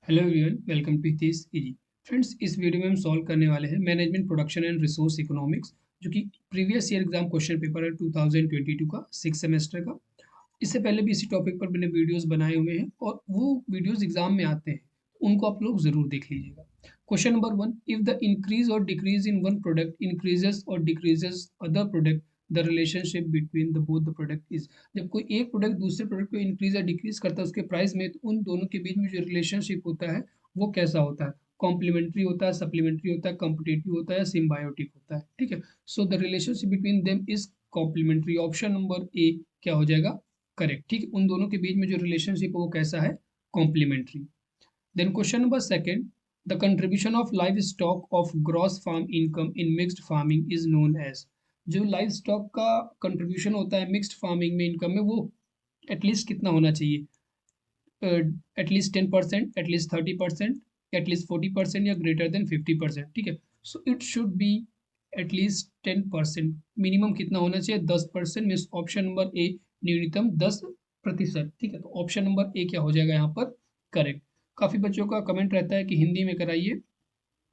Hello everyone, welcome to Hitesh easy. Friends, इस वीडियो में हम सॉल्व करने वाले हैं management production and resource economics, जो कि previous year exam question paper है 2022 का 6 सेमेस्टर का। इससे पहले भी इसी टॉपिक पर मैंने वीडियोस बनाए हुए हैं और वो वीडियोस एग्जाम में आते हैं, उनको आप लोग जरूर देख लीजिएगा। Question number 1, if the increase और decrease in one product increases और decreases other product, the relationship between the both the product is. जब कोई एक प्रोडक्ट दूसरे प्रोडक्ट को इंक्रीज या डिक्रीज करता है उसके प्राइस में, तो उन दोनों के बीच में जो रिलेशनशिप होता है वो कैसा होता है? कॉम्प्लीमेंट्री होता है, सप्लीमेंट्री होता है, कॉम्पिटिटिव होता है, सिम्बायोटिक होता है। ठीक है, so the relationship between them is complementary. Option number A क्या हो जाएगा? करेक्ट। ठीक है, उन दोनों के बीच में जो रिलेशनशिप है वो कैसा है? Complementary. Then question number second, the contribution of live stock of gross farm income in mixed farming is known as. जो लाइव स्टॉक का कंट्रीब्यूशन होता है मिक्स्ड फार्मिंग में इनकम में, वो एटलीस्ट कितना होना चाहिए? एटलीस्ट 10%, एटलीस्ट 30%, एटलीस्ट 40% या ग्रेटर देन 50%। ठीक है, so it should be at least 10%। Minimum कितना होना चाहिए? 10%। मीन्स ऑप्शन नंबर ए न्यूनतम 10%। ठीक है, तो ऑप्शन नंबर ए क्या हो जाएगा यहाँ पर? करेक्ट। काफी बच्चों का कमेंट रहता है कि हिंदी में कराइए।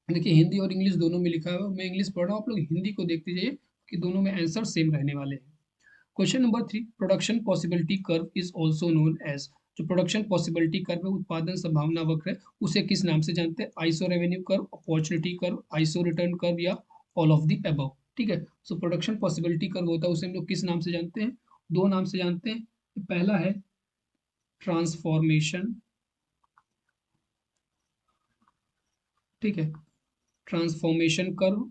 देखिए, हिंदी और इंग्लिश दोनों में लिखा है, मैं इंग्लिश पढ़ रहा हूँ, आप लोग हिंदी को देखते जाइए कि दोनों में आंसर सेम रहने वाले हैं। Question number 3, production possibility curve is also known as. जो प्रोडक्शन पॉसिबिलिटी कर्व है, उत्पादन संभावना वक्र है, उसे किस नाम से जानते हैं? Iso revenue curve, opportunity curve, iso return curve या ऑल ऑफ द अबव। ठीक है, सो प्रोडक्शन पॉसिबिलिटी कर्व होता है, उसे हम लोग किस नाम से जानते हैं? दो नाम से जानते हैं। पहला है ट्रांसफॉर्मेशन। ठीक है, ट्रांसफॉर्मेशन कर्व,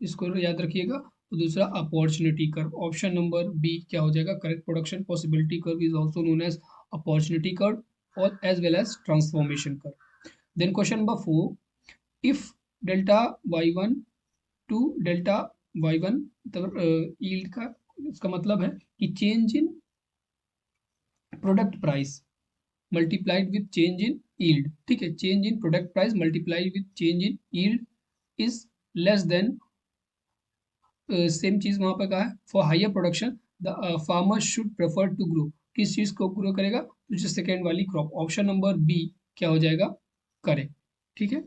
इसको याद रखिएगा। तो दूसरा opportunity curve. Option number B क्या हो जाएगा? Correct. Production possibility curve is also known as opportunity curve और as well as transformation curve. Then question number 4, if delta y1 to delta y1, yield का इसका मतलब है कि change in product price multiplied with change in yield. ठीक है, change in product price multiplied with change in yield is less than, same चीज वहां पर कहा है, for higher production the farmer should prefer to grow. किस चीज को ग्रो करेगा? तो जो सेकेंड वाली क्रॉप। ऑप्शन नंबर बी क्या हो जाएगा? करेक्ट। ठीक है,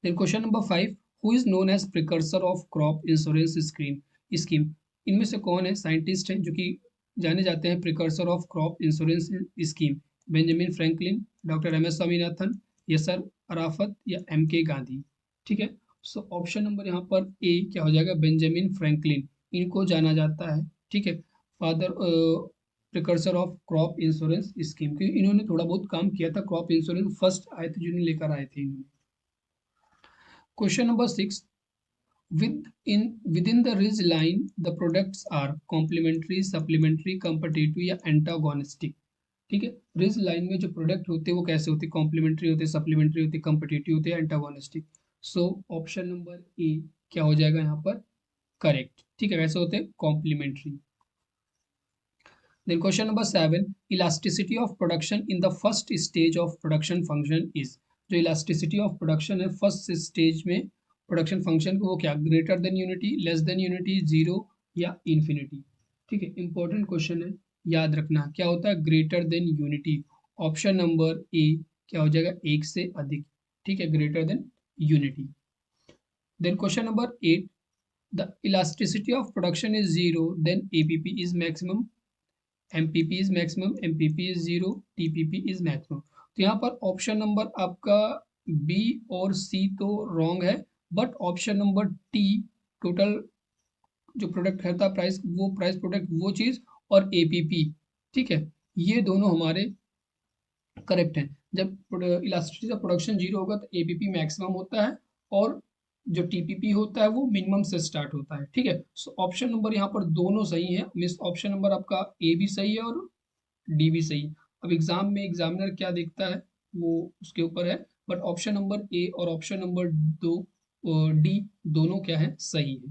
then question number 5, who is known as precursor of crop insurance scheme. इनमें से कौन है साइंटिस्ट है जो कि जाने जाते हैं precursor of crop insurance scheme? Benjamin Franklin, doctor M S Swaminathan, Yasser Arafat या एम के गांधी। ठीक है, सो ऑप्शन नंबर यहाँ पर ए क्या हो जाएगा? बेंजामिन फ्रैंकलिन, इनको जाना जाता है। ठीक है, father precursor of crop insurance scheme, क्योंकि इन्होंने थोड़ा बहुत काम किया था क्रॉप इंश्योरेंस, फर्स्ट आए थे जिन्हें लेकर आए थे इन्होंने। Question number 6, within the ridge line the products are complementary, supplementary, competitive या antagonistic। ठीक है, रिज लाइन में जो प्रोडक्ट होते हैं वो कैसे होते हैं? कॉम्प्लीमेंट्री होते हैं, सप्लीमेंट्री होते हैं, कम्पिटिटिव होते हैं, antagonistic. So option number A क्या हो जाएगा यहाँ पर? करेक्ट। ठीक है, कैसे होते हैं? Complementary. Then question number 7, elasticity of production in the first stage of production function is. जो इलास्टिसिटी ऑफ प्रोडक्शन है फर्स्ट स्टेज में प्रोडक्शन फंक्शन को, वो क्या? Greater than unity, less than unity, zero या इन्फिनिटी। ठीक है, इंपॉर्टेंट क्वेश्चन है, याद रखना क्या होता है? Greater than unity. Option number A क्या हो जाएगा? एक से अधिक। ठीक है, greater than unity. Then question number 8, the elasticity of production is zero, then APP is maximum, MPP is maximum, MPP is zero, TPP is maximum. तो यहाँ पर ऑप्शन नंबर आपका बी और सी तो रॉन्ग है, but option number T, total जो product रहता है प्राइस, वो प्राइस प्रोडक्ट वो चीज, और एपीपी, ठीक है, ये दोनों हमारे करेक्ट हैं। जब इलास्टिसिटी ऑफ प्रोडक्शन जीरो होगा तो एपीपी मैक्सिमम होता है, और जो टीपीपी होता है वो मिनिमम से स्टार्ट होता है। ठीक है, सो ऑप्शन नंबर यहाँ पर दोनों सही है, मीन्स ऑप्शन नंबर आपका ए भी सही है और डी भी सही है। अब एग्जाम में एग्जामिनर क्या देखता है वो उसके ऊपर है, बट ऑप्शन नंबर ए और ऑप्शन नंबर दो डी दोनों क्या है? सही है।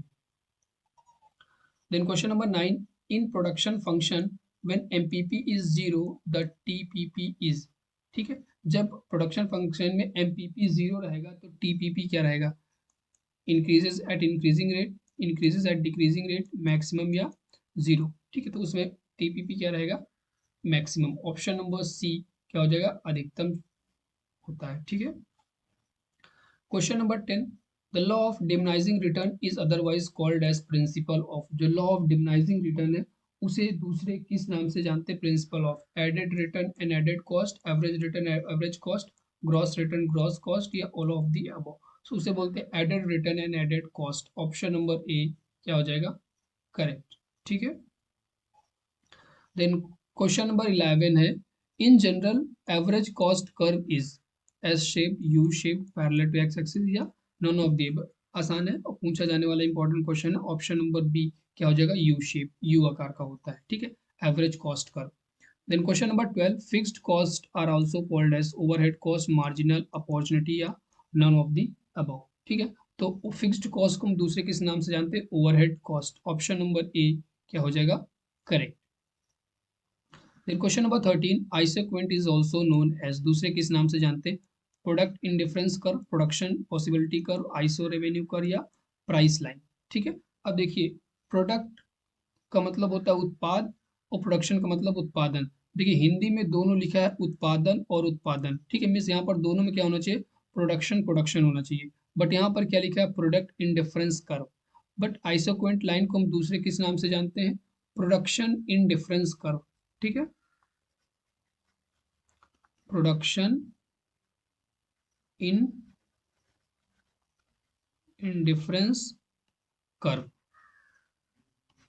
Then question number 9, in production function when MPP is zero the TPP is. ठीक है, जब प्रोडक्शन फंक्शन में एमपीपी जीरो रहेगा तो टीपीपी क्या रहेगा? Increases at increasing rate, increases at decreasing rate, maximum या जीरो। ठीक है, तो उसमें टीपीपी क्या रहेगा? मैक्सिमम। ऑप्शन नंबर सी क्या हो जाएगा? अधिकतम। होता है। ठीक है। Question number 10, the law of diminishing return is otherwise called as principle of. जो लॉ ऑफ डिमनाइजिंग रिटर्न है उसे दूसरे किस नाम से जानते हैं? Principle of added return and added cost, average return average cost, gross return gross cost, या all of the above. So उसे बोलते हैं added return and added cost. Option number A क्या हो जाएगा? करेक्ट। ठीक है। देन क्वेश्चन नंबर 11 है, in general average cost curve is S shape, U shape, parallel to x axis, या नॉन ऑफ दी। आसान है और पूछा जाने वाला इंपॉर्टेंट क्वेश्चन है। ऑप्शन नंबर बी क्या हो जाएगा? यू शेप, यू आकार का होता है। ठीक है, average cost curve. Then question number 12, fixed cost are also called as overhead cost, marginal opportunity, या नॉन ऑफ दी अबव। ठीक है, तो फिक्स्ड कॉस्ट को हम दूसरे किस नाम से जानते हैं? Overhead cost. Option number A क्या हो जाएगा? करेक्ट। फिर question number 13, isoquant is also known as, दूसरे किस नाम से जानते हैं? Product indifference curve, production possibility curve, iso revenue curve, या प्राइस लाइन। ठीक है, अब देखिए, प्रोडक्ट का मतलब होता है उत्पाद और प्रोडक्शन का मतलब उत्पादन। देखिए हिंदी में दोनों लिखा है, उत्पादन और उत्पादन। ठीक है, मीन्स यहाँ पर दोनों में क्या होना चाहिए? प्रोडक्शन प्रोडक्शन होना चाहिए। बट यहाँ पर क्या लिखा है? Product indifference curve. But isoquant line को हम दूसरे किस नाम से जानते हैं? Production indifference curve. ठीक है, प्रोडक्शन इन इंडिफरेंस कर्व।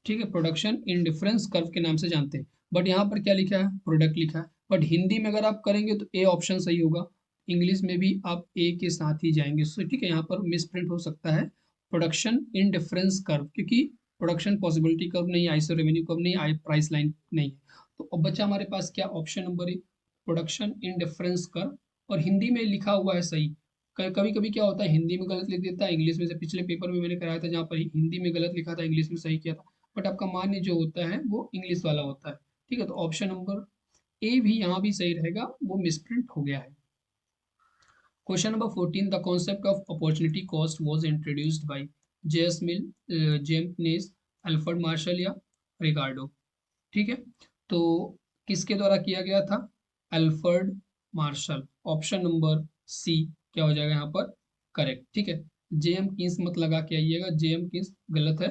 ठीक है, प्रोडक्शन इंडिफरेंस कर्व के नाम से जानते हैं। बट यहाँ पर क्या लिखा है? प्रोडक्ट लिखा है। बट हिंदी में अगर आप करेंगे तो ए ऑप्शन सही होगा, इंग्लिश में भी आप ए के साथ ही जाएंगे। सो ठीक है, यहाँ पर मिस प्रिंट हो सकता है प्रोडक्शन इंडिफरेंस कर्व, क्योंकि प्रोडक्शन पॉसिबिलिटी कर्व नहीं, आइसो रेवेन्यू कर्व नहीं, आई प्राइस लाइन नहीं है। तो अब बच्चा हमारे पास क्या? ऑप्शन नंबर ए, प्रोडक्शन इंडिफरेंस कर्व। और हिंदी में लिखा हुआ है सही। कभी कभी क्या होता है, हिंदी में गलत लिख देता है, इंग्लिश में। से पिछले पेपर में मैंने कराया था जहाँ पर हिंदी में गलत लिखा था, इंग्लिश में सही किया था। बट आपका मान्य जो होता है वो इंग्लिश वाला होता है। ठीक है, तो ऑप्शन नंबर ए भी यहाँ भी सही रहेगा, वो मिसप्रिंट हो गया है। Question number 14, the concept of opportunity cost was introduced by J S Mill, James Ness, Alfred Marshall, या रिकार्डो। ठीक है, तो किसके द्वारा किया गया था? Alfred Marshall. Option number C क्या हो जाएगा यहाँ पर? करेक्ट। ठीक है, जेएम किन्स मत लगा के आइएगा, जेएम किन्स गलत है,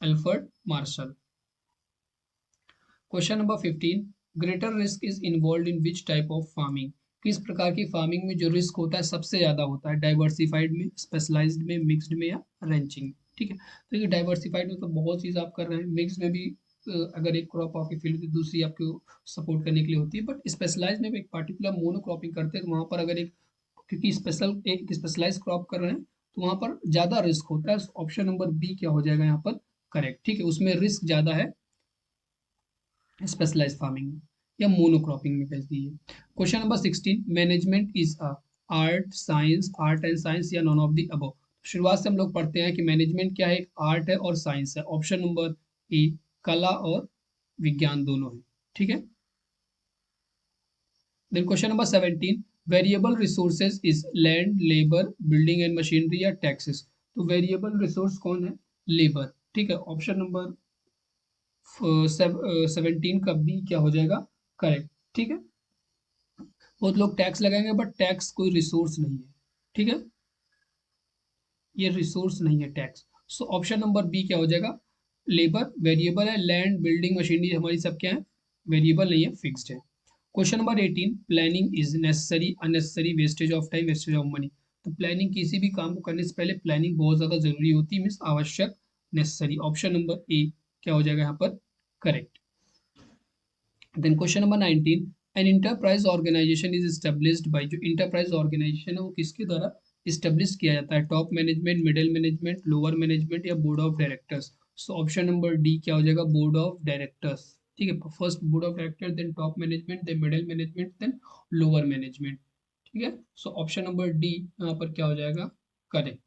Alfred Marshall. Question number 15, greater risk is involve in which type of farming. किस प्रकार की फार्मिंग में जो रिस्क होता है सबसे ज्यादा होता है? डाइवर्सिफाइड में, स्पेशलाइज्ड में, मिक्स्ड में, या रेंचिंग में। ठीक है, तो ये डाइवर्सिफाइड में तो बहुत चीज आप कर रहे हैं, मिक्स में भी अगर एक क्रॉप आपकी फील्ड होती है दूसरी आपको सपोर्ट करने के लिए होती है। बट स्पेशलाइज में भी एक पार्टिकुलर मोनोक्रॉपिंग करते हैं, तो वहां पर अगर एक, क्योंकि एक स्पेशलाइज क्रॉप कर रहे हैं तो वहां पर ज्यादा रिस्क होता है। ऑप्शन नंबर बी क्या हो जाएगा यहाँ पर? करेक्ट। ठीक है, उसमें रिस्क ज्यादा है स्पेशलाइज फार्मिंग में, या मोनोक्रॉपिंग में कह दीजिए। Question number 16, management is a art science, art and science, या नॉन ऑफ दी अबव। शुरुआत से हम लोग पढ़ते हैं कि मैनेजमेंट क्या है? एक आर्ट है और साइंस है। ऑप्शन नंबर ए कला और विज्ञान दोनों है। ठीक है, then question number 17, variable resources is land, labour, building and machinery, या टैक्सेस। तो वेरिएबल रिसोर्स कौन है? लेबर। ठीक है, ऑप्शन नंबर 17 का बी क्या हो जाएगा? करेक्ट। ठीक है, बहुत लोग टैक्स लगाएंगे बट टैक्स कोई रिसोर्स नहीं है। ठीक है, ये रिसोर्स नहीं है tax. So option number B क्या हो जाएगा? लेबर वेरिएबल है, लैंड, बिल्डिंग, मशीनरी हमारी सब क्या है? वेरिएबल नहीं है, फिक्स्ड है। Question number 18, planning is necessary, unnecessary, wastage of time, wastage of money. तो प्लानिंग, किसी भी काम को करने से पहले प्लानिंग बहुत ज्यादा जरूरी होती है, मीन्स आवश्यक, नेसेसरी। ऑप्शन नंबर ए क्या हो जाएगा यहाँ पर? Correct. Then question number 19, an enterprise organisation is established by. जो इंटरप्राइज ऑर्गेनाइजेशन है वो किसके द्वारा इस्टेब्लिश किया जाता है? Top management, middle management, lower management, या board of directors. So option number D क्या हो जाएगा? Board of directors. ठीक है, first board of director, then top management, then middle management, then lower management. ठीक है, सो ऑप्शन नंबर डी यहाँ पर क्या हो जाएगा? Correct.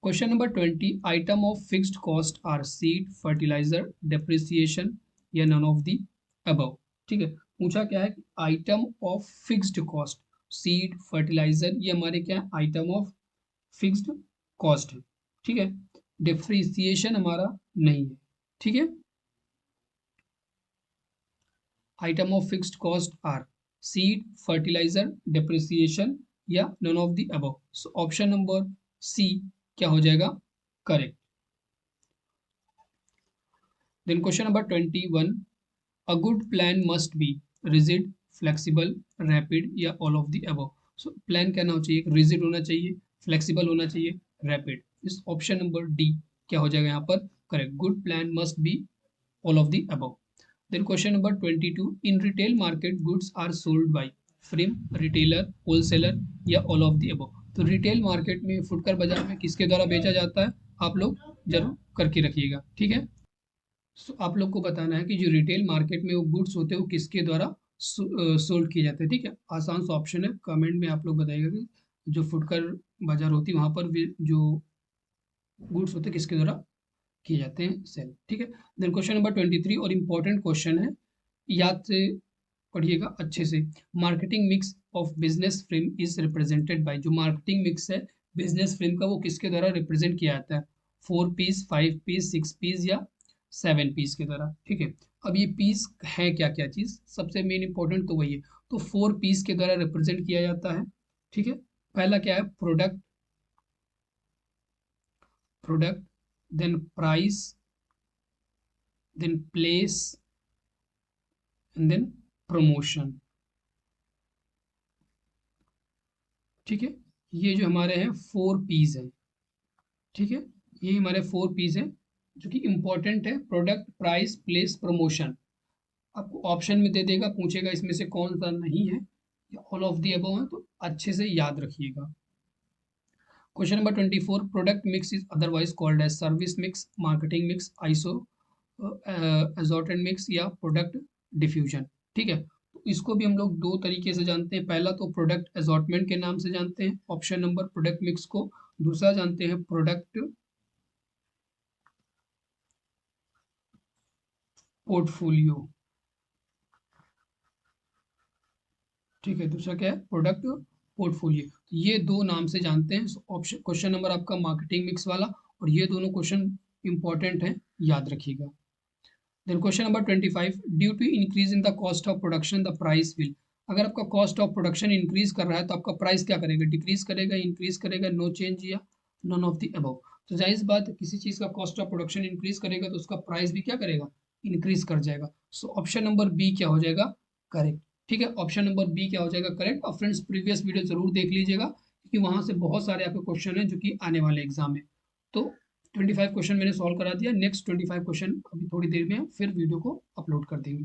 Question number 20, item of fixed cost are seed, fertiliser, depreciation, या नन ऑफ दी अबव। ठीक है, पूछा क्या है? Item of fixed cost, seed, fertiliser, ये हमारे क्या है? आइटम ऑफ फिक्स्ड कॉस्ट है। ठीक है, डिप्रिसिएशन हमारा नहीं है। ठीक है, item of fixed cost are seed, fertiliser, depreciation, या none of the above. So option number C क्या हो जाएगा correct. Then question number 21, a good plan must be rigid, flexible, rapid या all of the above. So plan क्या होना चाहिए, rigid होना चाहिए, फ्लेक्सिबल होना चाहिए, रैपिड। इस ऑप्शन नंबर डी क्या हो जाएगा यहाँ पर correct. Good plan must be all of the above. Then question number 22, in retail market goods are sold by frame, retailer, wholesaler या ऑल ऑफ द अबव। तो रिटेल मार्केट में फुटकर बाजार में किसके द्वारा बेचा जाता है, आप लोग जरूर करके रखिएगा, ठीक है। सो आप लोग को बताना है कि जो रिटेल मार्केट में वो गुड्स होते हैं वो किसके द्वारा सोल्ड किए जाते हैं, ठीक है। आसान सा ऑप्शन है, कमेंट में आप लोग बताइएगा कि जो फुटकर बाजार होती है वहां पर जो गुड्स होते हैं किसके द्वारा किए जाते हैं सेल, ठीक है। देन क्वेश्चन नंबर 23 और इम्पोर्टेंट क्वेश्चन है, याद से पढ़िएगा अच्छे से। Marketing mix of business frame is represented by, जो मार्केटिंग मिक्स है बिजनेस फ्रेम का वो किसके द्वारा रिप्रेजेंट किया जाता है, 4 पीस, 5 पीस, 6 पीस या 7 पीस के द्वारा, ठीक है। अब ये पीस है क्या क्या चीज, सबसे मेन इंपॉर्टेंट तो वही है। तो 4 पीस के द्वारा रिप्रेजेंट किया जाता है, ठीक है। पहला क्या है product, product, then price, then place and then promotion, ठीक है। ये जो हमारे हैं 4 पीस है, ठीक है। ये हमारे 4 पीस है जो कि इंपॉर्टेंट है, प्रोडक्ट, प्राइस, प्लेस, प्रमोशन। आपको ऑप्शन में दे देगा, पूछेगा इसमें से कौन सा नहीं है या ऑल ऑफ दी अबव है, तो अच्छे से याद रखिएगा। Question number 24, product mix is otherwise called as service mix, marketing mix, also assortment mix या प्रोडक्ट डिफ्यूजन, ठीक है। तो इसको भी हम लोग दो तरीके से जानते हैं, पहला तो प्रोडक्ट एजॉर्टमेंट के नाम से जानते हैं, ऑप्शन नंबर प्रोडक्ट मिक्स को। दूसरा जानते हैं प्रोडक्ट पोर्टफोलियो, ठीक है। दूसरा क्या है प्रोडक्ट पोर्टफोलियो, ये दो नाम से जानते हैं। ऑप्शन क्वेश्चन नंबर आपका मार्केटिंग मिक्स वाला, और ये दोनों क्वेश्चन इंपॉर्टेंट हैं, याद रखिएगा। Then question number 25, due to increase in the cost of production the price will. अगर आपका कॉस्ट ऑफ प्रोडक्शन इंक्रीज कर रहा है तो आपका प्राइस क्या करेगा, डिक्रीज करेगा, इंक्रीज करेगा, नो चेंज या नन ऑफ द अबव। तो जाहिर बात है, किसी चीज का कॉस्ट ऑफ प्रोडक्शन इंक्रीज करेगा तो उसका प्राइस भी क्या करेगा, इंक्रीज कर जाएगा। सो ऑप्शन नंबर बी क्या हो जाएगा करेक्ट, ठीक है। ऑप्शन नंबर बी क्या हो जाएगा करेक्ट। और फ्रेंड्स प्रीवियस वीडियो जरूर देख लीजिएगा क्योंकि वहां से बहुत सारे आपके क्वेश्चन हैं जो कि आने वाले एग्जाम में। तो 25 क्वेश्चन मैंने सॉल्व करा दिया, नेक्स्ट 25 क्वेश्चन अभी थोड़ी देर में फिर वीडियो को अपलोड कर देंगे।